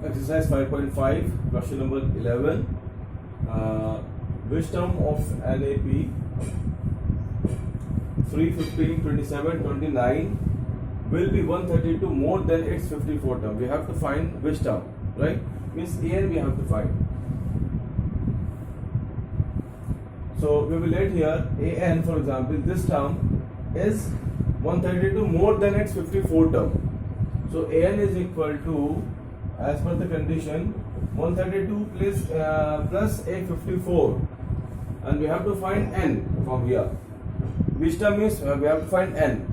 Exercise 5.5, question number 11. Which term of NAP 3, 15, 27, 29 will be 132 more than its 54 term? We have to find which term, right? Means AN we have to find. So we will let here AN, for example, this term is 132 more than its 54 term. So AN is equal to, as per the condition, 132 plus a 54, and we have to find n from here. Which term is we have to find n.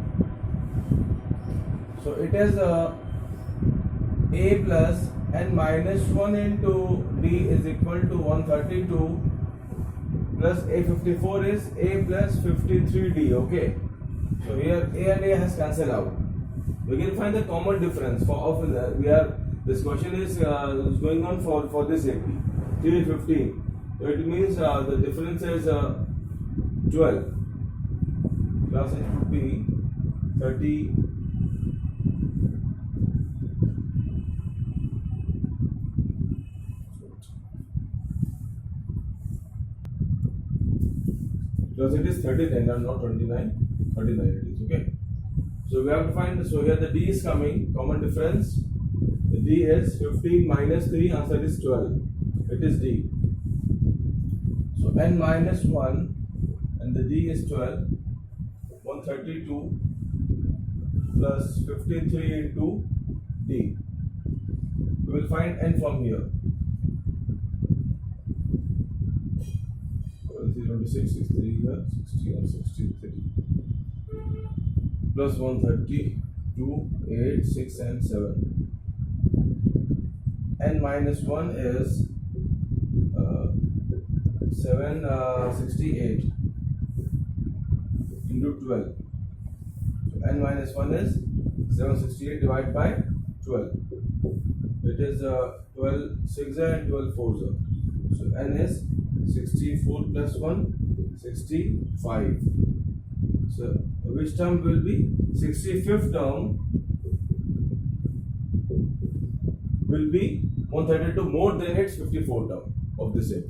So it is a plus n minus 1 into d is equal to 132 plus a 54 is a plus 53d. Okay, so here a and a has cancelled out. We can find the common difference for this question is going on for this AP 3, 15. So it means the difference is 12. Plus it would be 30. Plus it is 39 and not 29. 39 it is. Okay. So we have to find. So here the D is coming. Common difference. The D is 15 minus 3, answer is 12. It is D. So n minus 1 and the D is 12. 132 plus 53 into D. We will find n from here. 26, 63 here, 60 and 63. Plus 132, 8, 6 and 7. N minus 1 is 768 into 12. So n minus 1 is 768 divided by 12. It is 12 6 and 12 4. So n is 64 plus 1, 65. So which term will be 65th term will be 132 more than its 54 term of this AP.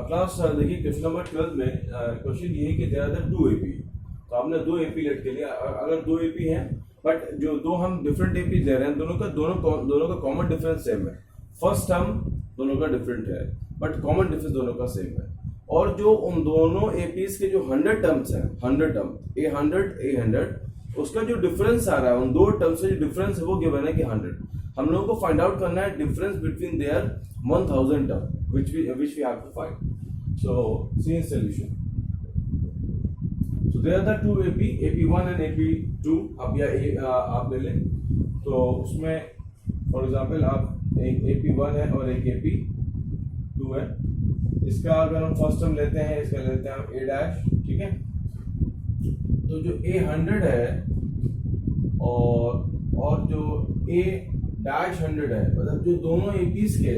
Class देखिए question number 12 में question ये है कि there are 2 AP. तो आपने 2 AP late के लिए, अगर 2 AP हैं बट जो दो हम डिफरेंट AP ले रहे हैं, दोनों का कॉमन डिफरेंस सेम है. फर्स्ट टर्म दोनों का डिफरेंट है बट कॉमन डिफरेंस दोनों का सेम है. और जो उन दोनों एपीज के जो 100 टर्म्स हैं, 100 टर्म A100 उसका जो डिफरेंस आ रहा है उन दो टर्म से, जो डिफरेंस है वो गिवन है कि 100. हम लोगों को फाइंड आउट करना है difference between their 1000 term which we have to find. So see in solution. So there are the two AP1 and AP2. अब या आप ले लें तो उसमें फॉर एग्जांपल आप एक AP1 है और एक AP2 है. इसका अगर हम फर्स्ट टर्म लेते हैं, इसका लेते हैं हम A डैश. ठीक है, तो जो A100 है और जो A डैश 100 है, मतलब जो दोनों एपीज के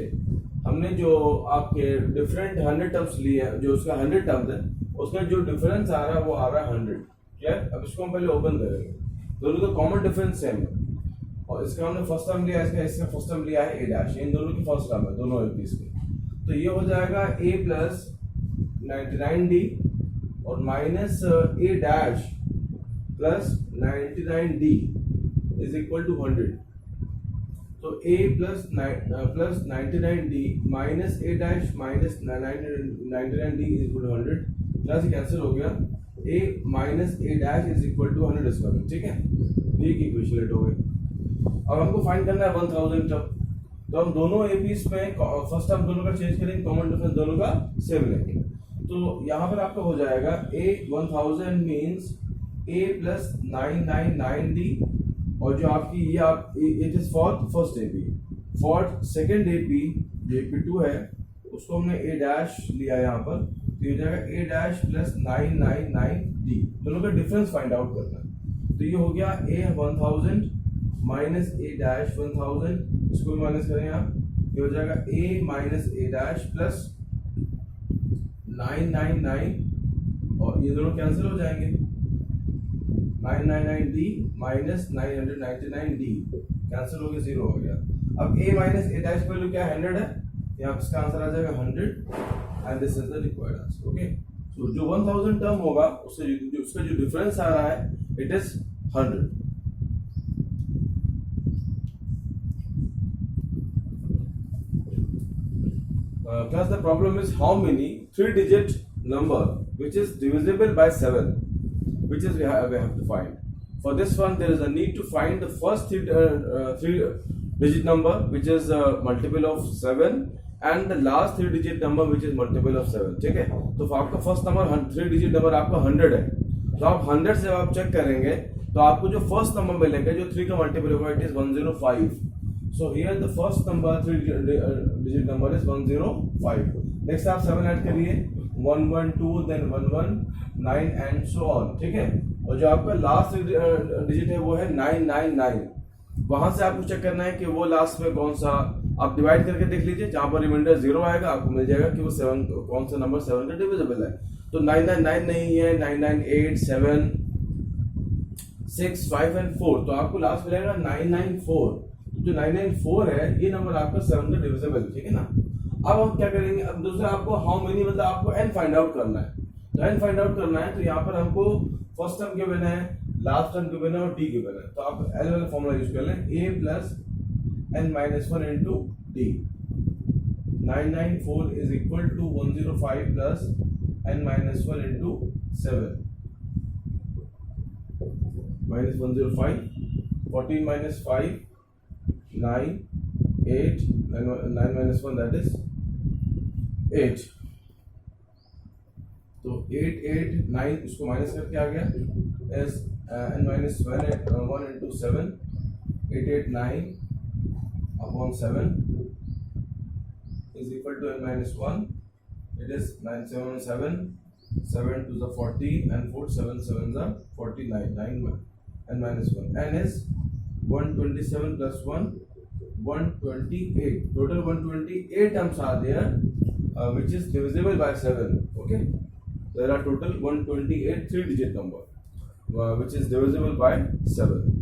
हमने जो आपके डिफरेंट 100 टर्म्स लिए हैं, जो उसका 100 टर्म्स है उसका जो डिफरेंस आ रहा है वो आ रहा है 100. क्या? अब इसको हम पहले ओपन करेंगे. दोनों का कॉमन डिफरेंस सेम है और इसका हमने फर्स्ट टर्म लिया, इसका फर्स्ट टर्म लिया है A डैश. इन दोनों की फर्स्ट टर्म है दोनों एपीज के. तो ये हो जाएगा A प्लस 99D और minus A dash plus 99D is equal to 100. तो A plus 99D minus A dash minus 99D is equal to 100. Plus cancel हो गया. A minus A dash is equal to 100 square. ठीक है, ये की equation let हो गई. अब हमको फाइंड करना है 1000 टर्म. तो हम दोनों एपीज में फर्स्ट टर्म दोनों का चेंज करेंगे, कॉमन डिफरेंस दोनों का सेम लेंगे. तो यहाँ पर आपका हो जाएगा A 1000 means A plus 999D और जो आपकी ये it is for first AP. For second AP जो AP2 है उसको हमने A डैश लिया यहाँ पर, तो ये जाएगा A डैश प्लस 999D. दोनों का डिफरेंस फाइंड आउट करना है. तो ये हो गया A 1000 माइनस A डैश 1000, इसको माइनस करें आप, ये हो जाएगा A minus A dash plus 999 और ये दोनों कैंसिल हो जाएंगे. 999D माइनस 999D कैंसिल हो गया, 0 हो गया। अब a minus a dash value क्या 100 है, यहाँ इसका आंसर आ जाएगा 100 and this is the required answer. Okay, so जो 1000 टर्म होगा उसका जो डिफरेंस आ रहा है it is 100। Class, the problem is how many 3-digit number which is divisible by 7, which is we have to find. For this one, there is a need to find the first three-digit number which is multiple of 7 and the last 3-digit number which is multiple of 7. ठीक है, तो आपका first number 3-digit number आपका 100 है, तो आप 100 से आप चेक करेंगे तो आपको जो फर्स्ट नंबर मिलेगा जो 3 का मल्टीपल होगा it is 105. So here the first number 3-digit number is 105. Next आप 7 ऐड करिए, 112 then 119 and so on. ठीक है, और जो आपका लास्ट डिजिट है वो है 999. वहां से आपको चेक करना है कि वो लास्ट में कौन सा, आप डिवाइड करके देख लीजिए, जहां पर रिमाइंडर 0 आएगा आपको मिल जाएगा कि वो 7 कौन सा नंबर 7 का डिविजिबल है। तो 999 नहीं है, 998, 7, 6, 5 and 4, तो आपको लास्ट मिलेगा 994। जो 994 है ये नंबर आपका 7 का डिविजिबल, ठीक है ना। अब हम क्या करेंगे, अब दूसरा आपको हाउ मेनी मतलब आपको n फाइंड आउट करना है। तो n फाइंड आउट करना है तो यहाँ पर हमको फर्स्ट टर्म गिवन है, लास्ट टर्म गिवन है और t गिवन है, तो आप l वाला फॉर्मूला यूज कर लें, a plus n minus 1 into d। 994 is equal to 105 plus n minus 1 into 7 minus 105, 14 minus 5 9, 8, 9 minus 1 that is 8, तो 8, 8, 9 इसको माइनस करके आ गया is n minus 1 into 7, 8, 8, 9 upon 7 is equal to n minus 1, it is 9, 7, 7, 7 to the 40 and 4, 7, 7 the 49, 9 n minus 1, n is 127 plus 1, 128. Total 128 terms are there, which is divisible by 7. Okay, there are total 128 3-digit number, which is divisible by 7.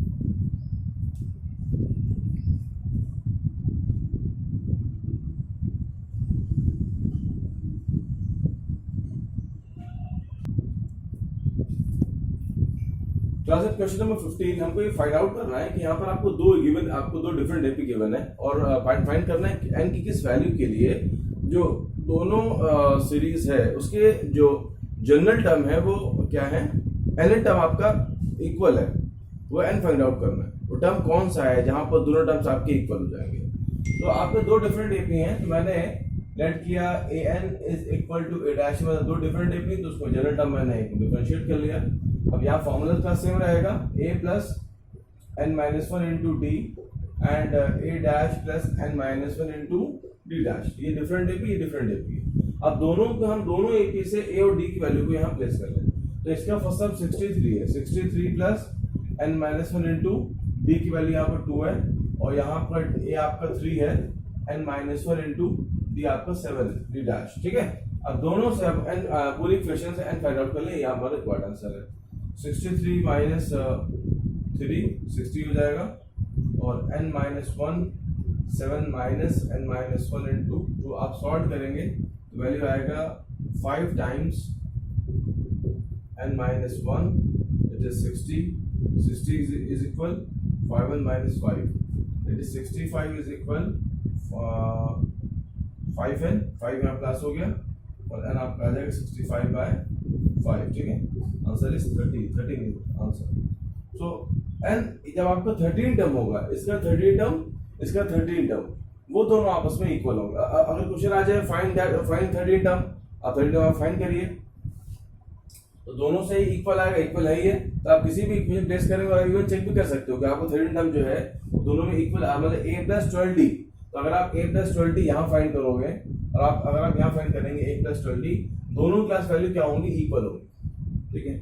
Class question number 15 हमको ये find out करना है कि यहाँ पर आपको दो different AP given है और फाइंड करना है एन की किस वैल्यू के लिए जो दोनों सीरीज है उसके जो जनरल टर्म है वो क्या है, एन टर्म आपका इक्वल है, वो एन फाइंड आउट करना है। वो टर्म कौन सा है जहां पर दोनों टर्म्स आपके इक्वल हो जाएंगे। तो आपके दो डिफरेंट एपी हैं, तो मैंने लेट किया a n is equal to a dash, मतलब दो डिफरेंट एपी, तो उसको जनरल टर्म मैंने डिफरेंशिएट कर लिया। अब यहाँ फॉर्मूला का सेम रहेगा, a plus n minus 1 into D and a dash plus n minus 1 into D dash. ये डिफरेंट एपी, ये डिफरेंट एपी। अब दोनों को हम दोनों एपी से a और d की वैल्यू को यहाँ प्लेस कर लें। तो इसका फर्स्ट टर्म 63 है, 63 plus n minus 1 into D की वैल्यू यहाँ पर 2 है और यहाँ पर a आपका 3 है, n माइनस 1 इंटू डी आपका 7 है, डी डैश। ठीक है, अब दोनों से अब n पूरी इक्वेशन से n फाइंड आउट कर ले, यहाँ पर रिक्वायर्ड आंसर है 63 माइनस 3 60 हो जाएगा और n minus 1 7 minus n minus 1 into 2 आप सॉल्व करेंगे तो वैल्यू आएगा 5 times n minus 1 it is 60 is equal 5 n minus 5 it is 65 is equal 5n, 5 यहाँ प्लस हो गया और n आपका आ जाएगा 65 बाय 5। ठीक है, answer is 13 answer. So n जब आपका 13 टर्म होगा, इसका 13 टर्म, इसका 13 टर्म, वो दोनों आपस में इक्वल होंगे। अगर क्वेश्चन आ जाए फाइंड 13 टर्म, आप 13 टर्म फाइंड करिए तो दोनों से ही इक्वल आएगा, इक्वल है ही है, तो आप किसी भी इक्वेशन प्लेस करेंगे और इवन चेक भी कर सकते हो कि आपको 13 टर्म जो है दोनों में इक्वल, मतलब a प्लस 12d। तो अगर आप a प्लस 12d यहाँ फाइंड करोगे और अगर आप यहाँ फाइंड करेंगे a प्लस 12d, दोनों क्लास वैल्यू क्या होंगी, इक्वल होंगी। ठीक है,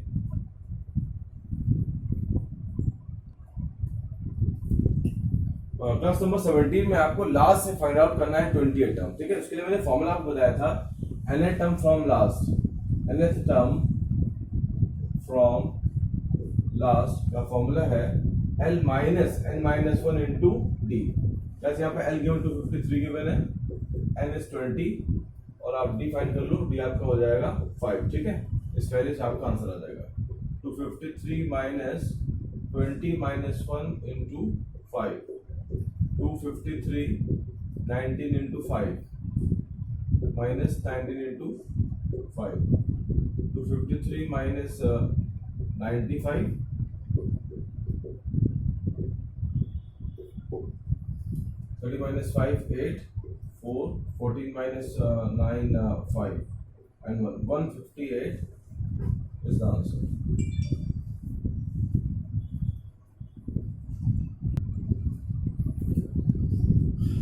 क्लास नंबर 17 में आपको लास्ट से फाइंड आउट करना है 28 टर्म। ठीक है, उसके लिए मैंने फॉर्मूला आपको बताया था, nth term from last, nth term from last का फॉर्मूला है L minus n minus 1 into D. जैसे यहाँ पे L गिवन 253 गिवन है, n इज 20 और आप d फाइंड कर लो, d आपका हो जाएगा 5। ठीक है, इस वैल्यू से आपका आंसर आ जाएगा 253 minus 20 minus 1 into 5, 253 19 into 5 minus 19 into 5, 253 minus 95 30 minus 5 8 4 14 minus 9 5 and 158 is the answer।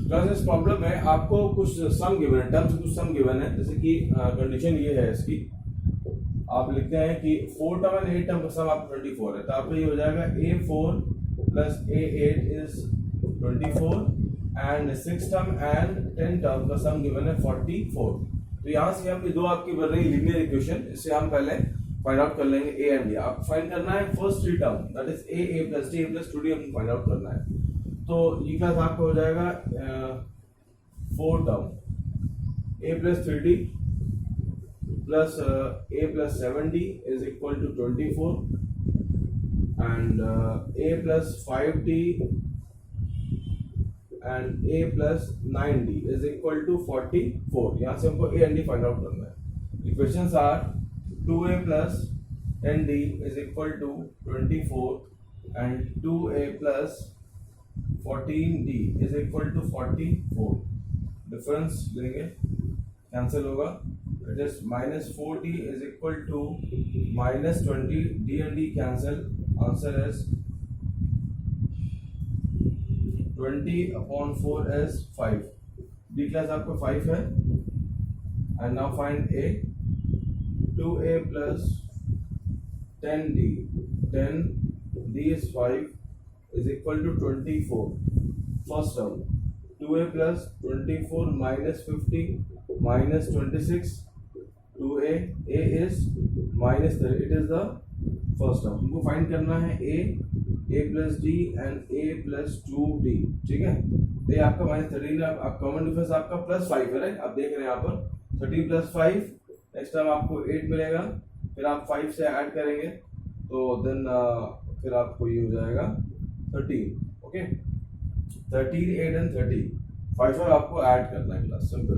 Class इस प्रॉब्लम में आपको कुछ सम गिवन है, टर्म्स कुछ सम गिवन है। जैसे कि कंडीशन ये है इसकी, आप लिखते हैं कि 4 टर्म एंड 8 टर्म का सम आपको 24 है, तो आपको ये हो जाएगा A4 plus A8 is 24 and 6 term and 10 term का सम गिवन है 44। तो यहाँ से हम दो आपकी बन रही लीनियर इक्वेशन, इससे हम पहले फाइंड आउट कर लेंगे ए एंड डी। आप फाइंड करना है first 3 term, that is a plus D plus 2d हम फाइंड आउट करना है। तो ये क्लास आपका हो जाएगा 4 term a plus 3d plus a plus 7d is equal to 24 and a plus 5d and a plus 9d is equal to 44। यहाँ से हमको a and d find out करना है। Equations are 2a plus 10d is equal to 24 and 2a plus 14d is equal to 44। Difference लेंगे, cancel होगा, it is minus 4d is equal to minus 20, d and d cancel, answer is 20/4 is 5। d class आपका 5 है and now find a। 2a plus 10d, 10d is 5 is equal to 24। First term 2a plus 24 minus 50 minus 26, 2a, a is minus 30, it is the first term। हमको find करना है a plus d and a plus 2d। ठीक है, ये आपका minus 13 है, आप common difference आपका प्लस 5 है, राइट? आप देख रहे हैं यहाँ पर 13 प्लस 5, नेक्स्ट टाइम आपको 8 मिलेगा, फिर आप 5 से ऐड करेंगे तो देन फिर आपको ये हो जाएगा 13। ओके, 13 8 एंड 30 5 और आपको ऐड करना है क्लास, सिंपल।